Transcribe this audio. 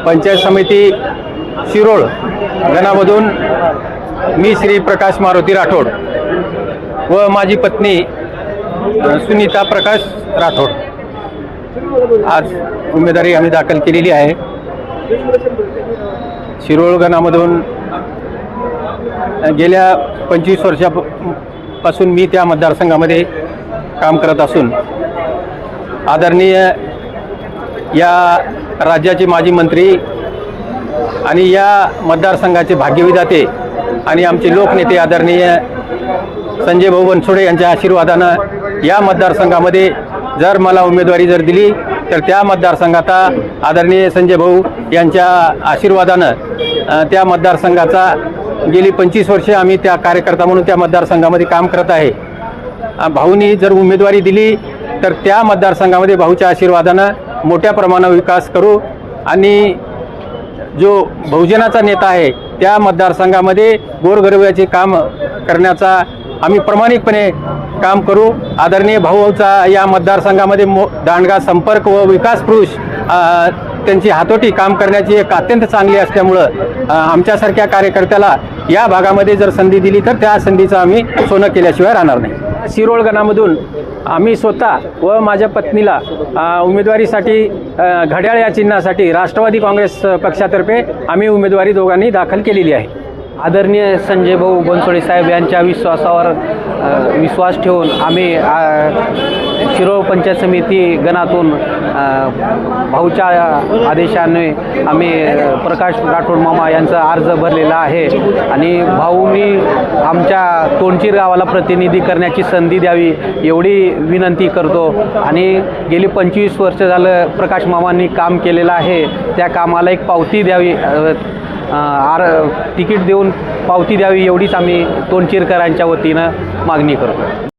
पंचायत समिती शिरोळ गणामधून मी श्री प्रकाश मारुती राठोड व माझी पत्नी सुनीता प्रकाश राठोड आज उमेदवारी आम्ही दाखल केलेली आहे। शिरोळ गणामधून गेल्या 25 वर्षापासून मी त्या मतदारसंघामध्ये काम करत असून आदरणीय या राज्याचे माजी मंत्री आणि या मतदारसंघाचे भाग्यविधाते आणि आमचे लोकनेते आदरणीय संजय भाऊ बनसोडे यांच्या आशीर्वादानं या मतदारसंघामध्ये जर मला उमेदवारी दिली तर त्या मतदारसंघात आदरणीय संजय भाऊ यांच्या आशीर्वादानं त्या मतदारसंघाचा गेली 25 वर्षे आम्ही त्या कार्यकर्ता म्हणून त्या मतदारसंघामध्ये काम करत आहे। भाऊनी जर उमेदवारी दिली तर त्या मतदारसंघामध्ये भाऊच्या आशीर्वादानं मोठ्या प्रमाणावर विकास करू आणि जो बहुजनाचा नेता आहे त्या मतदारसंघामध्ये गोरगरिबाचे काम करण्याचा आम्ही प्रामाणिकपणे काम करू। आदरणीय भाऊचा या मतदारसंघामध्ये दांडगा संपर्क व विकास पुरुष त्यांची हातोटी काम करण्याची एक अत्यंत चांगली असल्यामुळं आमच्यासारख्या कार्यकर्त्याला या भागामध्ये जर संधी दिली तर त्या संधीचं आम्ही सोनं केल्याशिवाय राहणार नाही। शिरोळ गणामधून आम्ही स्वतः व माझ्या पत्नीला उमेदवारीसाठी घड्याळ या चिन्हासाठी राष्ट्रवादी काँग्रेस पक्षातर्फे आम्ही उमेदवारी दोघांनी दाखल केलेली आहे। आदरणीय संजय भाऊ बनसोडे साहेब यांच्या विश्वासावर विश्वास ठेवून आम्ही शिरोळ पंचायत समिती गणातून भाऊच्या आदेशाने आम्ही प्रकाश राठोड मामा यांचा अर्ज भरलेला आहे आणि भाऊंनी आमच्या तोंडचीर गावाला प्रतिनिधी करण्याची संधी द्यावी एवढी विनंती करतो आणि गेली 25 वर्ष झालं प्रकाश मामांनी काम केलेलं आहे, त्या कामाला एक पावती द्यावी, तिकीट देऊन पावती द्यावी एवढीच आम्ही तोंडचीरकरांच्या वतीनं मागणी करतो।